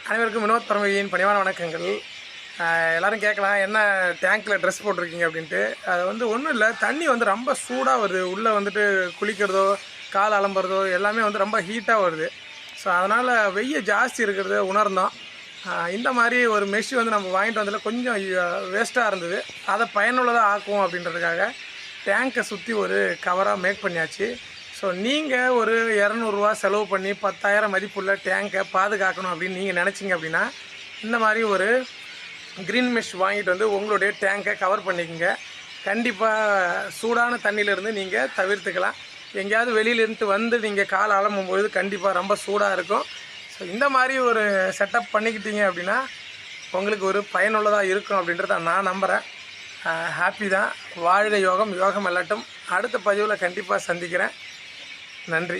அனைவருக்கும் வினோத் பரமவியின் பணிவான வணக்கங்கள். எல்லோரும் கேட்கலாம், என்ன டேங்க்கில் ட்ரெஸ் போட்டிருக்கீங்க அப்படின்ட்டு. அது வந்து ஒன்றும் இல்லை, தண்ணி வந்து ரொம்ப சூடாக வருது. உள்ளே வந்துட்டு குளிக்கிறதோ கால் அலம்புறதோ எல்லாமே வந்து ரொம்ப ஹீட்டாக வருது. ஸோ அதனால் வெய்ய ஜாஸ்தி இருக்கிறத உணர்ந்தோம். இந்த மாதிரி ஒரு மெஷ் வந்து நம்ம வாங்கிட்டு வந்ததில் கொஞ்சம் வேஸ்ட்டாக இருந்தது. அதை பயனுள்ளதாக ஆக்குவோம் அப்படின்றதுக்காக டேங்கை சுற்றி ஒரு கவராக மேக் பண்ணியாச்சு. ஸோ நீங்கள் ஒரு ரூ. 200 செலவு பண்ணி 10,000 மதிப்புள்ள டேங்கை பாதுகாக்கணும் அப்படின்னு நீங்கள் நினச்சிங்க அப்படின்னா, இந்த மாதிரி ஒரு க்ரீன் மெஷ் வாங்கிட்டு வந்து உங்களுடைய டேங்கை கவர் பண்ணிக்கோங்க. கண்டிப்பாக சூடான தண்ணியிலேருந்து நீங்கள் தவிர்த்துக்கலாம். எங்கேயாவது வெளியிலேருந்து வந்து நீங்கள் கால் அலம்பும்போது கண்டிப்பாக ரொம்ப சூடாக இருக்கும். ஸோ இந்த மாதிரி ஒரு செட்டப் பண்ணிக்கிட்டீங்க அப்படின்னா உங்களுக்கு ஒரு பயனுள்ளதாக இருக்கும் அப்படின்றத நான் நம்புகிறேன். ஹாப்பி தான். வாழ்க யோகம், யோகம் வெல்லட்டும். அடுத்த பதிவில் கண்டிப்பாக சந்திக்கிறேன். நன்றி.